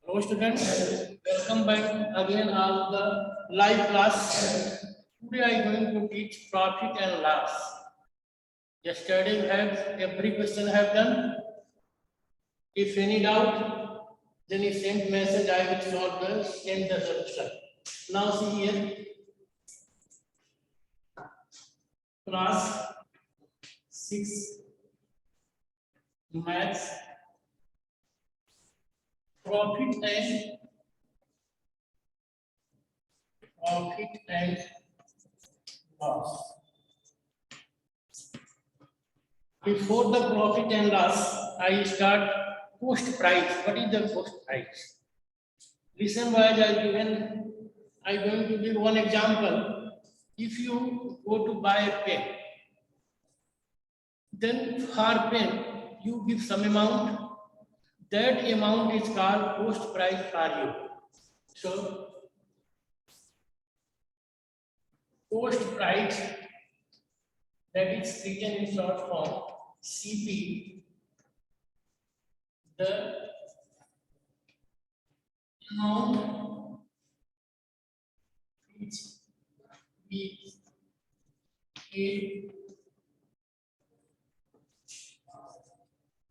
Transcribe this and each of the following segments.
Hello students, welcome back again on the live class. Today I am going to teach profit and loss. Yesterday we have every question I have done. If any doubt, then you send message, I will send the solution. Now see here, class 6 maths, profit and loss. Before the profit and loss, I start cost price. What is the cost price? Listen, wise I'm going to give one example. If you go to buy a pen, then for pen you give some amount. That amount is called cost price for you. So cost price, that is written in short form CP, the amount which we paid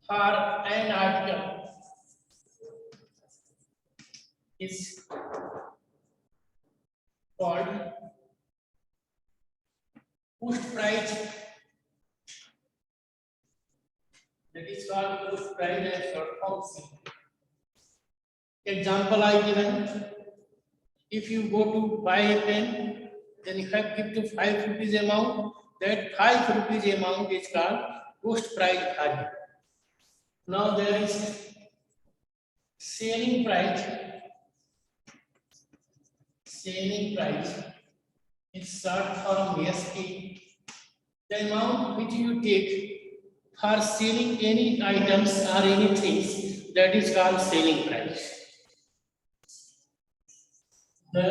for an article is called cost price. That is called cost price and short form CP. Example I given. If you go to buy a pen, then you have give to 5 rupees amount. That 5 rupees amount is called cost price value. Now there is selling price. Selling price is short form SP. The amount which you take for selling any items or anything, that is called selling price. The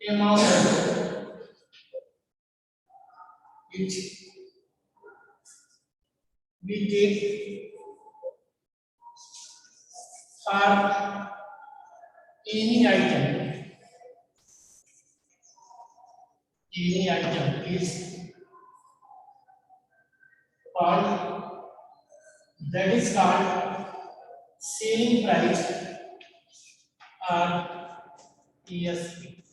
amount which we take for any item is called, that is called selling price or ESP.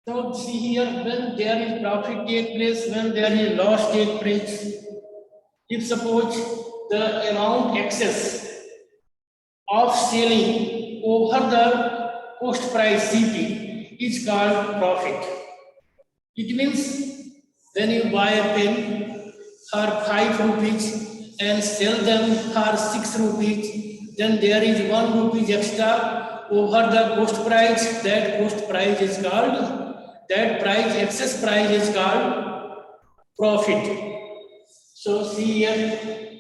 So see here, when there is profit take place, when there is loss take place. If suppose the amount excess of selling over the cost price CP is called profit. It means when you buy a pen for 5 rupees and sell them for 6 rupees, then there is 1 rupees extra over the cost price. That cost price is called, that price, excess price is called profit. So see here,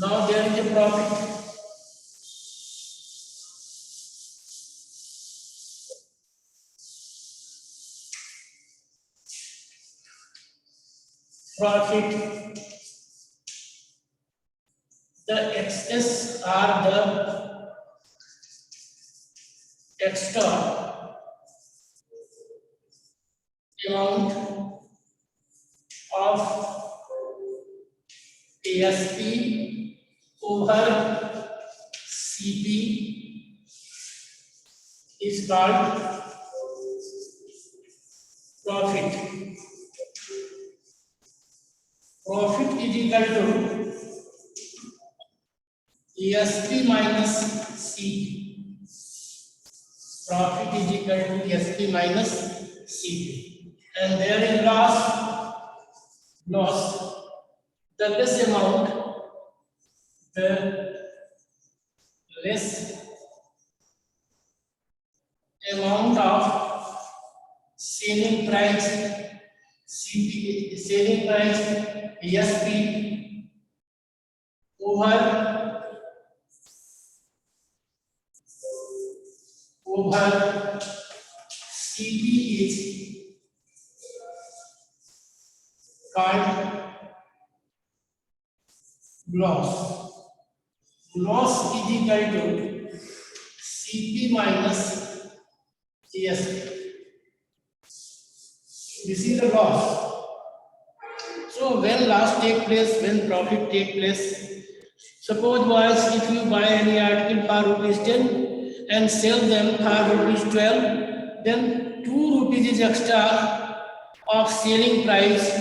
now there is a profit. Profit, the excess are the extra amount of ASP over CP is called profit. Profit is equal to ASP minus CP. Profit is equal to ASP minus CP. And there is loss, the less amount, the less amount of selling price CP, selling price ASP over CP is called loss. loss is equal to CP minus GSP. This is the loss. So when loss take place, when profit take place, suppose boys, if you buy any article for rupees 10 and sell them for rupees 12, then 2 rupees is extra of selling price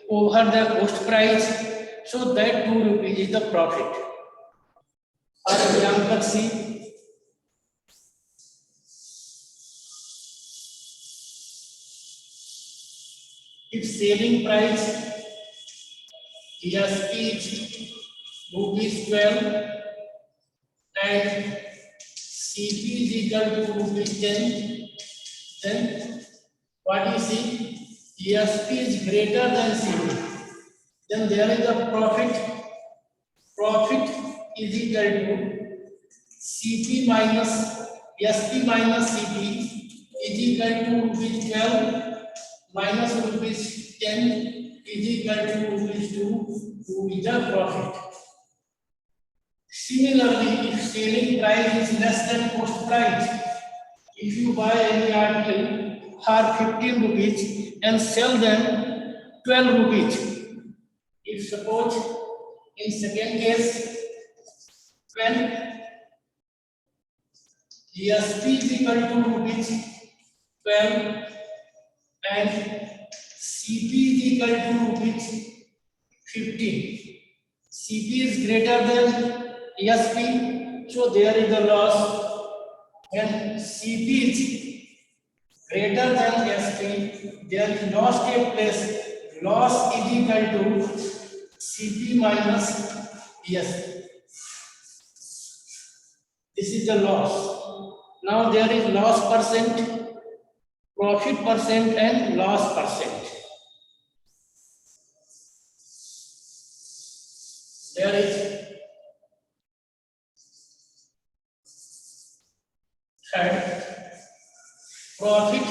over the cost price. So that 2 rupees is the profit. For example, see, if selling price ESP is rupees 12 and CP is equal to rupees 10, then what you see, ESP is greater than CP, then there is a profit. Profit is equal to CP minus SP minus CP is equal to rupees 12 minus rupees 10 is equal to rupees 2, who is the profit. Similarly, if selling price is less than cost price, if you buy any article for 15 rupees and sell them 12 rupees, if suppose in second case, when ESP is equal to rupees 12 and CP is equal to rupees 15, CP is greater than ESP, so there is a loss. When CP is greater than ESP, there is loss take place. Loss is equal to CP minus ESP. This is the loss. Now there is loss percent, profit percent, and loss percent. There is third, profit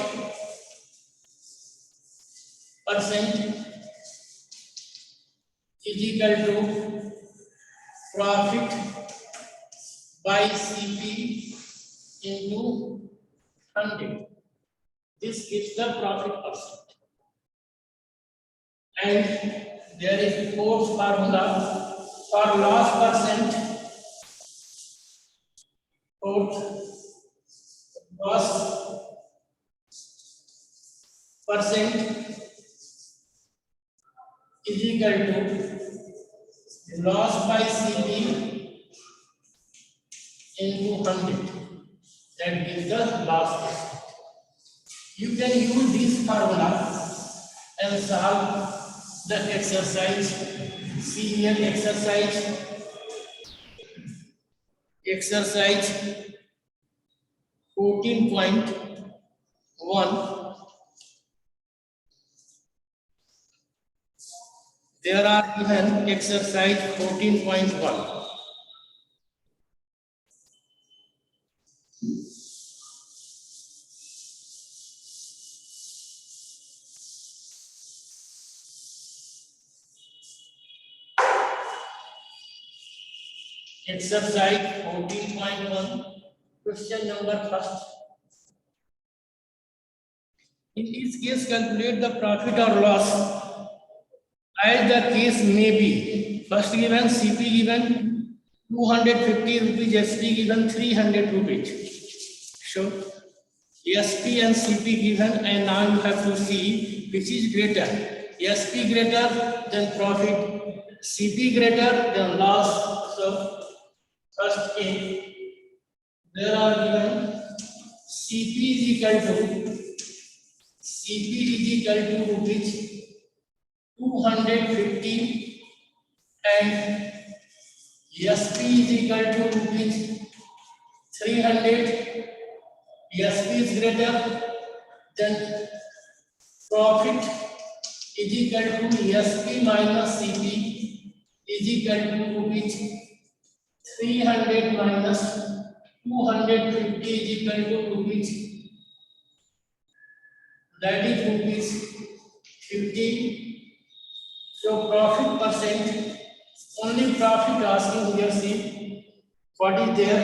percent is equal to profit by CP into 100. This gives the profit percent. And there is fourth formula for loss percent. Fourth, loss percent is equal to loss by CP into 100. That gives the loss percent. You can use this formula and solve the exercise. See here, exercise 14.1. There are given exercise 14.1. Exercise 14.1, question number first. In each case, calculate the profit or loss as the case may be. First given CP given 250 rupees, SP given 300 rupees. So SP and CP given, and now you have to see which is greater. SP greater than profit, CP greater than loss. So first case, there are given CP is equal to rupees 250 and SP is equal to rupees 300. SP is greater than profit is equal to SP minus CP is equal to rupees 300 minus 250 is equal to rupees, that is rupees 50. So profit percent, only profit asking here, see what is there,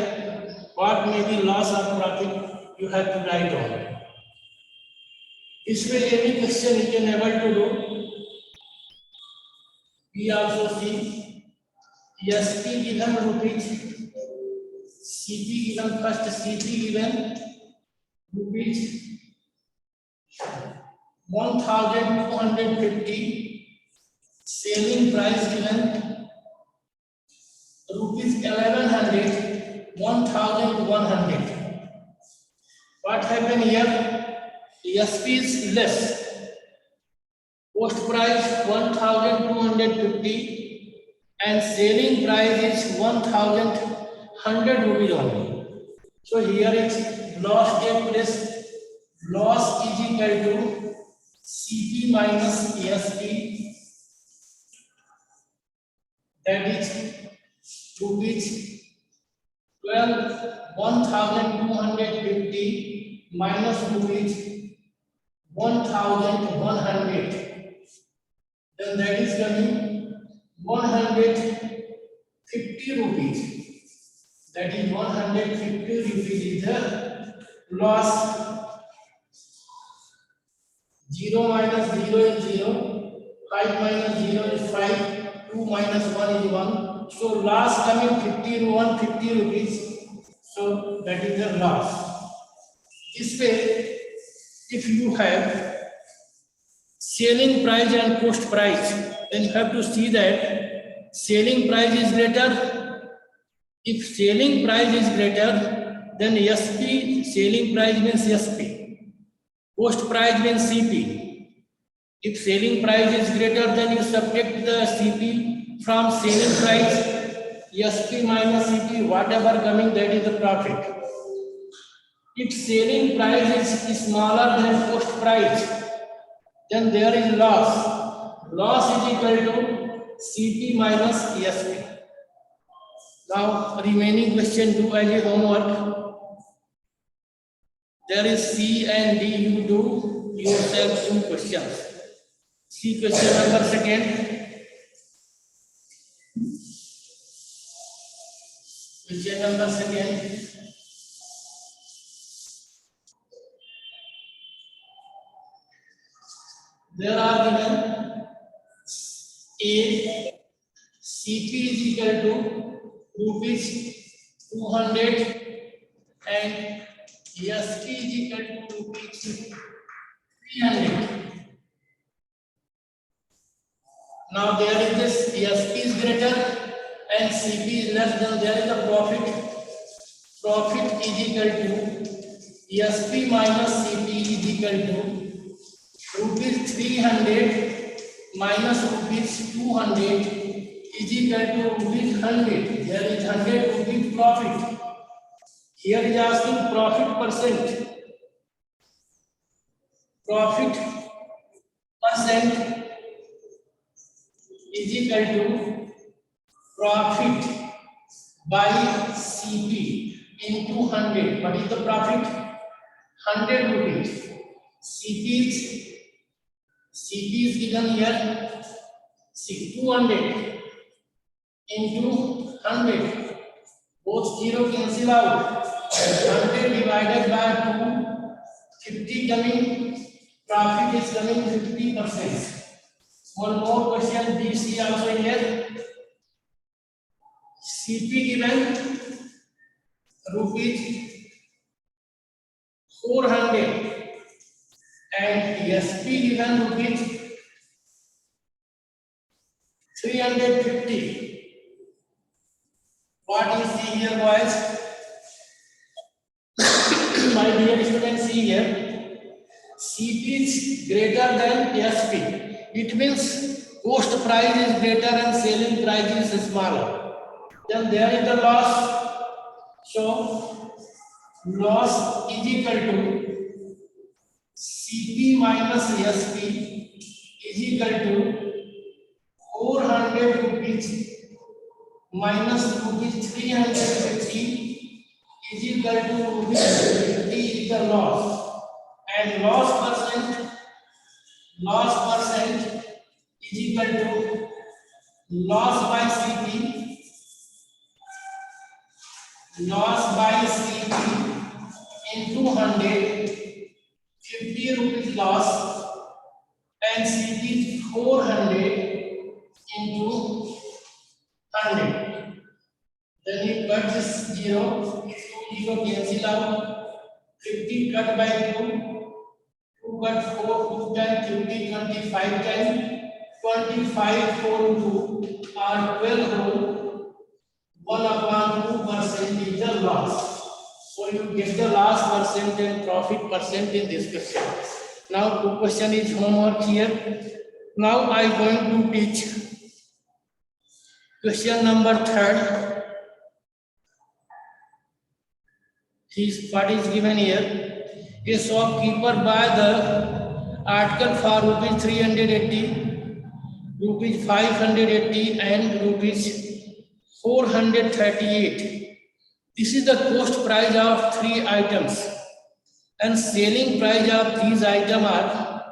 what may be loss or profit, you have to write down. This way any question you can able to do. We also see SP given rupees, CP given first, CP given rupees 1250, selling price given rupees 1100, 1100. What happened here? SP is less. Post price 1250 and selling price is 1100 rupees only. So here is loss take place. Loss is equal to CP minus SP, that is rupees 1250 minus rupees 1100, then that is coming 150 rupees. That is 150 rupees is the loss. 0 minus 0 is 0, 5 minus 0 is 5, 2 minus 1 is 1. So loss coming 150 rupees. So that is the loss. This way, if you have selling price and cost price, then you have to see that selling price is greater. If selling price is greater, then SP, selling price means SP. Cost price means CP. If selling price is greater, then you subtract the CP from selling price. SP minus CP, whatever coming, that is the profit. If selling price is smaller than cost price, then there is loss. Loss is equal to CP minus SP. Now remaining question, do as a homework. There is C and D, you do yourself 2 questions. See question number second. Question number second. There are given A, CP is equal to rupees 200 and SP is equal to rupees 300. Now there is this SP is greater and CP is less, than there is a profit. Profit is equal to SP minus CP is equal to rupees 300 minus rupees 200 is equal to rupees 100. There is 100 rupees profit. Here is asking profit percent. Profit percent is equal to profit by CP into 100. What is the profit? 100 rupees. CP is given here 200 into 100. Both 0 cancel out. 100 divided by 2, 50 coming. Profit is coming 50%. One more question, BC also here. CP given rupees 400 and SP given rupees 350. What you see here, boys? My dear students, see here. CP is greater than SP. It means cost price is greater and selling price is smaller. Then there is the loss. So loss is equal to CP minus SP is equal to 400 rupees minus rupees 350 is equal to rupees 50 is the loss. And loss percent is equal to loss by CP loss by CP into 100, 50 rupees loss, and CP is 400 into 100. Then you cut this 0, so 0 cancel out. 50 cut by 2, 2 cut 4, 2 times 50, 25 times. 25 4 2 are 12 whole. 1 upon 2% is the loss. So you get the loss percent and profit percent in this question. Now 2 question is homework here. Now I am going to teach question number 3rd. What is given here? A shopkeeper buy the article for rupees 380, rupees 580 and rupees 438. This is the cost price of 3 items and selling price of these items are,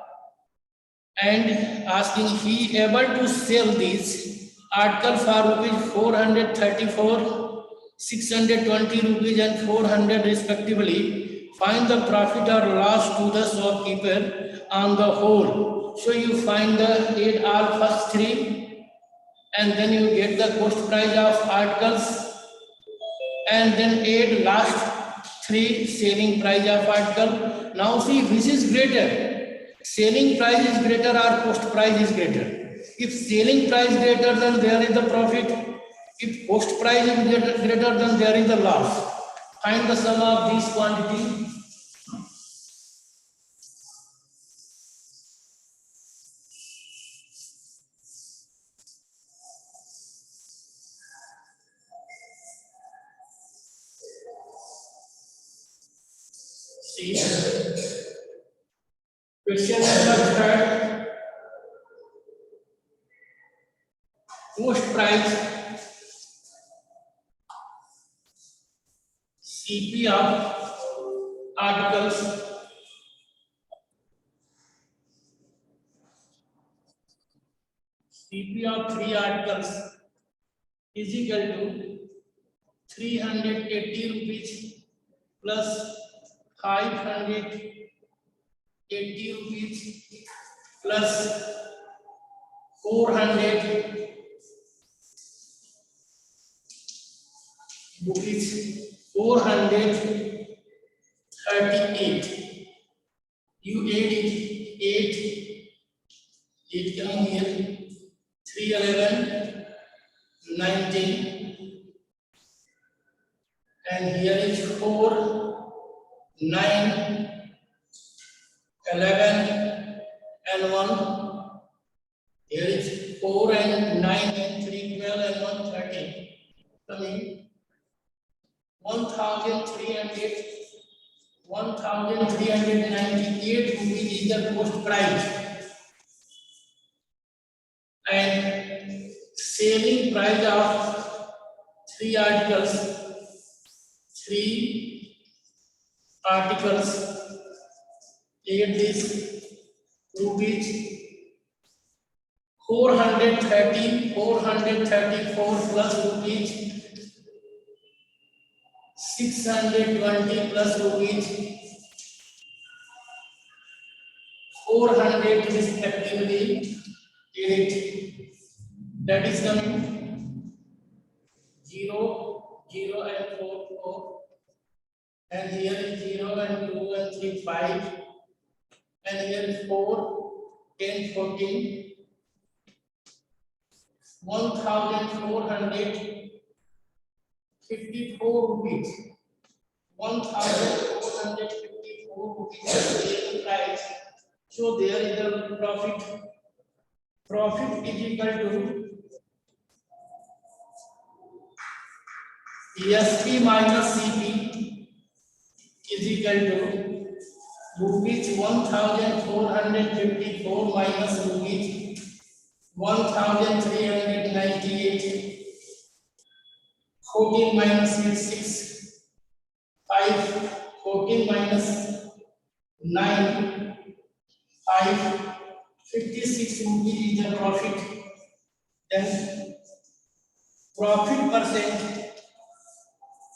and asking he able to sell these article for rupees 434, 620 rupees and 400 respectively. Find the profit or loss to the shopkeeper on the whole. So you find the add all first 3 and then you get the cost price of articles and then add last 3 selling price of article. Now see which is greater, selling price is greater or cost price is greater. If selling price greater, then there is the profit. If cost price is greater, then there is the loss. Find the sum of these quantity. See, question number 3rd. Cost price CP of articles CP of 3 articles is equal to 380 rupees plus 580 rupees plus 400 rupees 438. You add it 8 coming here, 3 11 19, and here is 4 9 11 and 1. Here is 4 and 9 and 3 12 and 1 13. Coming 1,398 rupees is the cost price, and selling price of 3 articles, 3 articles, add this rupees 434 plus rupees 620 plus rupees 400 respectively. That is coming 0 0 and 4 4, and here is 0 and 2 and 3 5, and here is 4 10 14. 1,454 rupees. 1,454 rupees is the price. So there is the profit. Profit is equal to SP minus CP is equal to rupees 1,454 minus rupees 1,398. 14 minus 6 5, 14 minus 9 5, 56 rupees is the profit. Then profit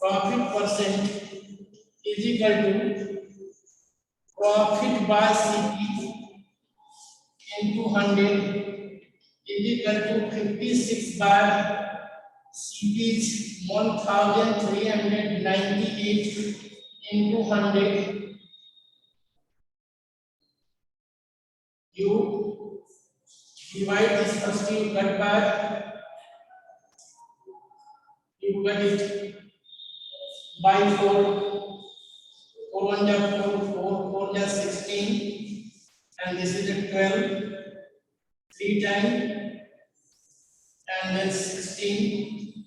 profit percent is equal to profit by CP into 100 is equal to 56 by CP is 1398 into 100. You divide this first, you cut back, you cut it by 4, 4 1 ja 4, 4 ja 16, and this is a 12, 3 times, and then 16,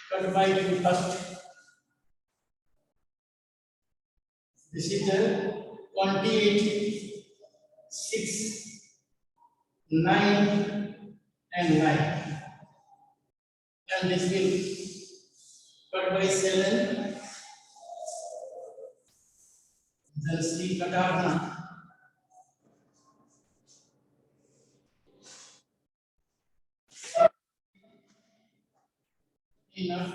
cut by 2 first. This is the 28, 6, 9, and 9. And this will cut by 7. Then C cut out now. Enough.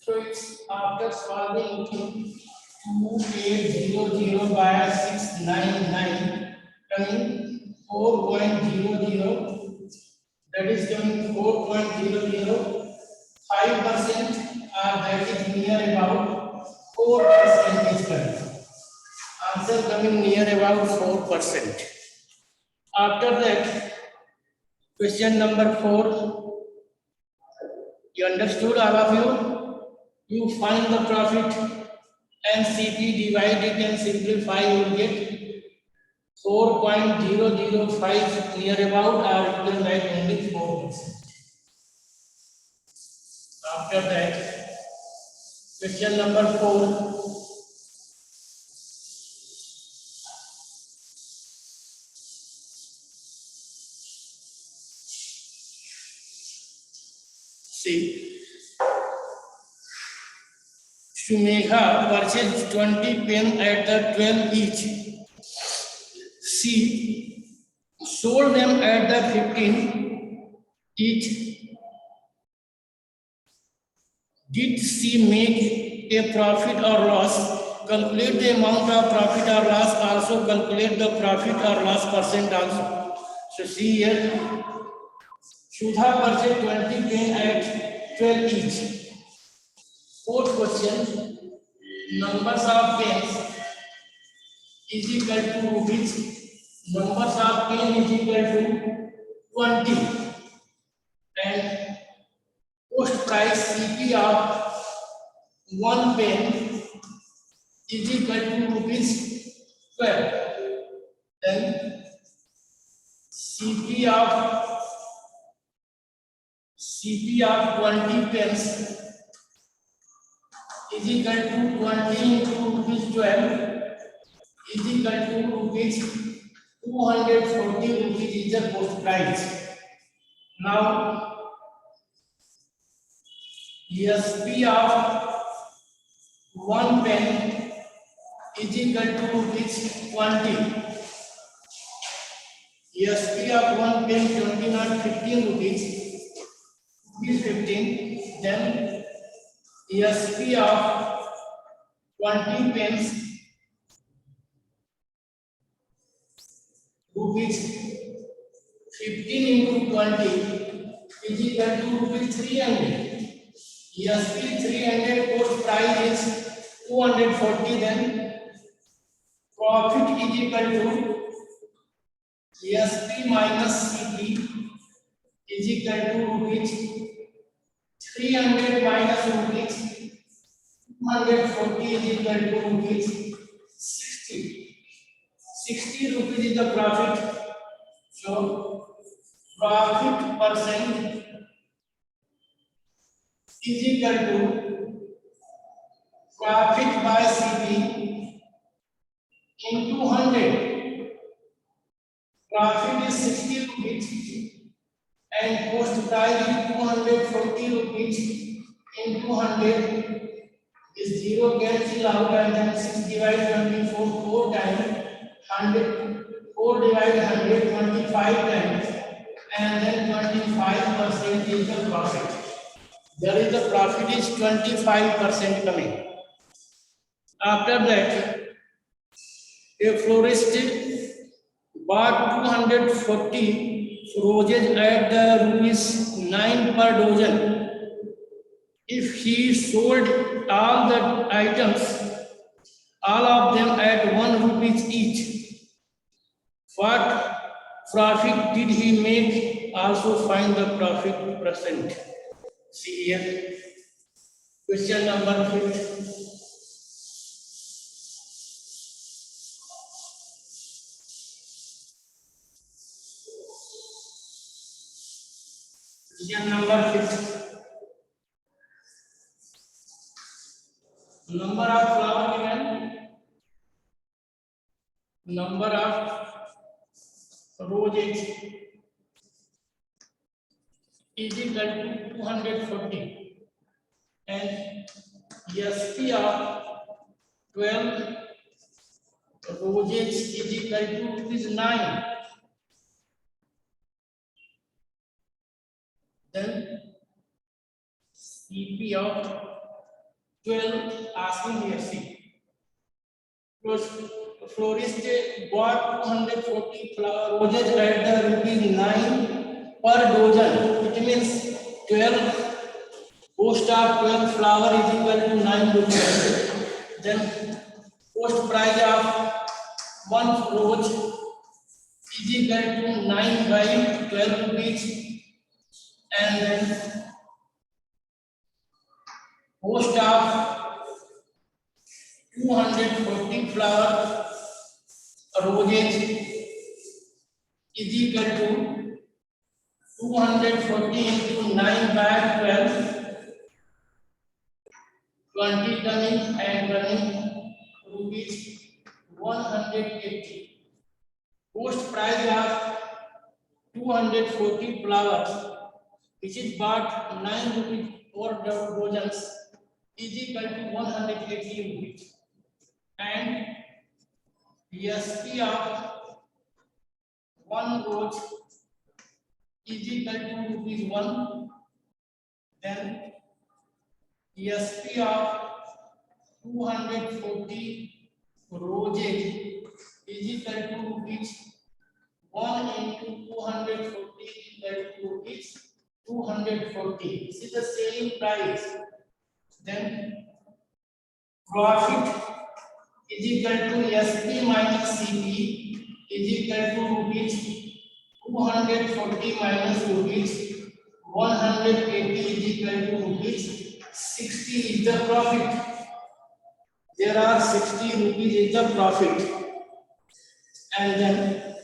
So it's after solving 2800 by 699 coming 4.00. That is coming 4.00. 5% that is near about 4% is coming. Answer coming near about 4%. After that, question number 4. You understood, all of you? You find the profit and CP, divide it and simplify, you will get 4.005 near about, or you can write only 4%. After that, question number 4. See, Sumekha purchased 20 pens at the 12 each. She sold them at the 15 each. Did she make a profit or loss? Calculate the amount of profit or loss. Also calculate the profit or loss percent also. So see here, Shudha purchased 20 pens at 12 each. Fourth question, numbers of pens is equal to which? Numbers of pens is equal to 20 and post price CP of 1 pen is equal to rupees 12. Then CP of 20 pens is equal to 20 into rupees 12 is equal to rupees 240 rupees is the post price. Now SP of 1 pen is equal to rupees 20. SP of 1 pen 20 not 15 rupees, 15. Then SP of 20 pens rupees 15 into 20 is equal to rupees 300. SP 300 post price is 240. Then profit is equal to SP minus CP is equal to rupees 300 minus rupees 240 is equal to rupees 60. 60 rupees is the profit. So profit percent is equal to profit by CP into 100. Profit is 60 rupees and post price is 240 rupees into 100 is 0 cancel out, and then 6 divided 24 4 times, 100 4 divided 100 25 times, and then 25% is the profit. there is the profit is 25% coming. After that, a florist bought 240 roses at the rupees 9 per dozen. If he sold all the items, all of them at 1 rupees each, what profit did he make? Also find the profit percent. See here, question number 5. Question number 5. Number of flower given, number of roses is equal to 240 and SP of 12 roses is equal to rupees 9. Then CP of 12 asking here see. Florist bought 240 flower roses at the rupees 9 per dozen. It means 12 cost of 12 flower is equal to 9 rupees. Then cost price of one rose is equal to 9 by 12 rupees. And then cost of 240 flower roses is equal to 240 into 9 by 12, 20 coming and running rupees 180. Cost price of 240 flowers, which is bought 9 rupees for dozens, is equal to 180 rupees. And SP of one rose is equal to rupees 1. Then SP of 240 roses is equal to rupees 1 into 240 is equal to rupees 240. This is the selling price. Then profit is equal to SP minus CP is equal to rupees 240 minus rupees 180 is equal to rupees 60 is the profit. There are 60 rupees is the profit. And then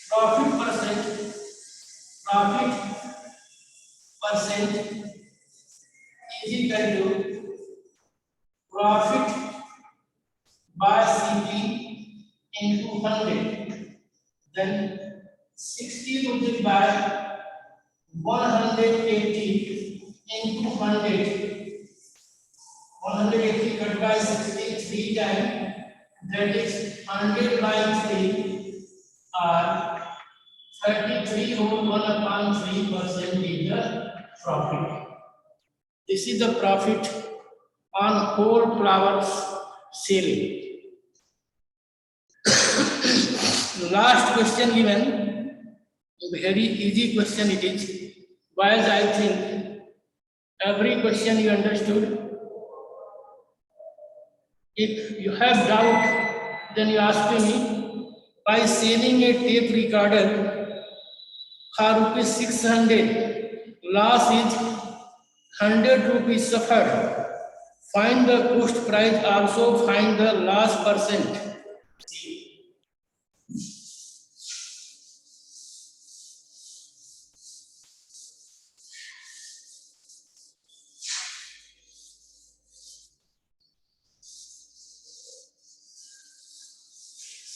profit percent is equal to profit by CP into 100. Then 60 rupees by 180 into 100. 180 cut by 60 3 times, that is 100 by 3 or 33 whole 1 upon 3% is the profit. This is the profit on whole flowers selling. Last question given, very easy question it is, while I think every question you understood. If you have doubt, then you ask me. By selling a tape recorder for rupees 600, loss is 100 rupees suffered. Find the cost price, also find the loss percent.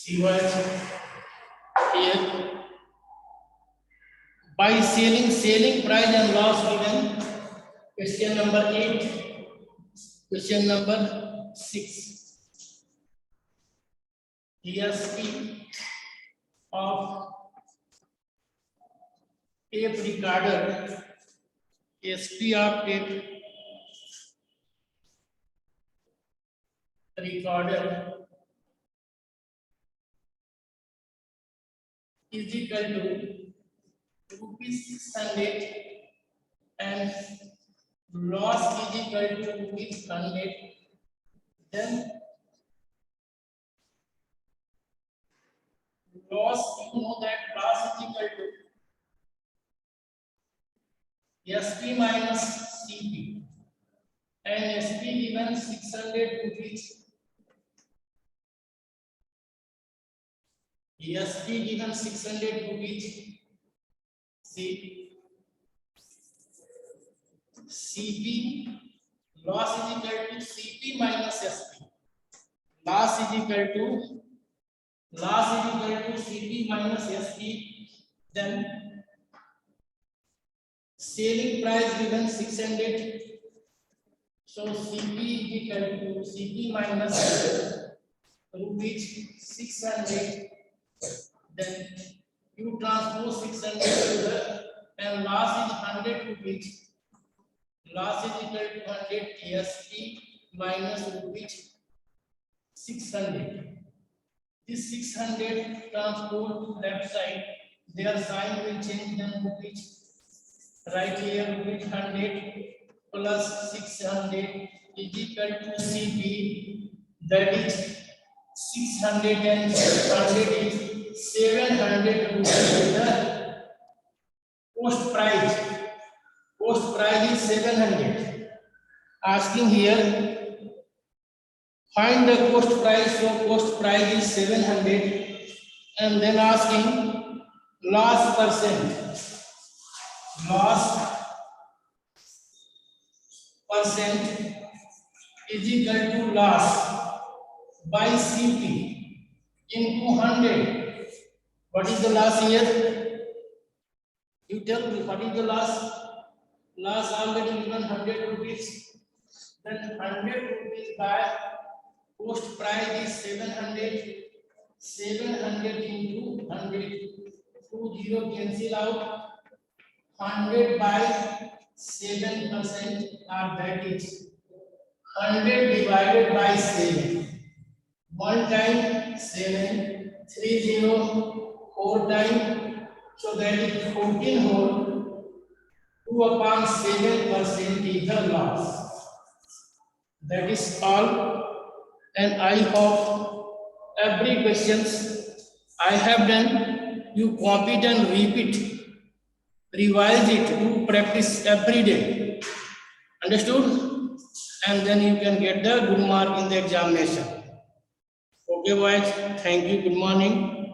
See what here? By selling price and loss given. Question number 8. Question number 6. ESP of tape recorder SP of tape recorder is equal to rupees 600 and loss is equal to rupees 100. Then loss, you know that loss is equal to SP minus CP, and SP given 600 rupees. SP given 600 rupees. CP loss is equal to CP minus SP. Loss is equal to CP minus SP. Then selling price given 600. So CP is equal to CP minus rupees 600. Then you transpose 600 to the, and loss is 100 rupees. Loss is equal to 100 SP minus rupees 600. This 600 transport to left side, their sign will change, then rupees. Right here rupees 100 plus 600 is equal to CP, that is 600 and 100 is 700 rupees. The post price. Post price is 700. Asking here, find the post price. So post price is 700, and then asking loss percent. Loss percent is equal to loss by CP into 100. What is the loss here? You tell me, what is the loss? Loss already given 100 rupees. Then 100 rupees by post price is 700. 700 into 100. 20 cancel out. 100 by 7%, or that is 100 divided by 7. 1 time 7, 30, 4 time, so that is 14 whole. 2 upon 7% is the loss. That is all, and I hope every questions I have done, you copy it and repeat. Revise it, do practice every day. Understood? And then you can get the good mark in the examination. Okay, boys. Thank you. Good morning.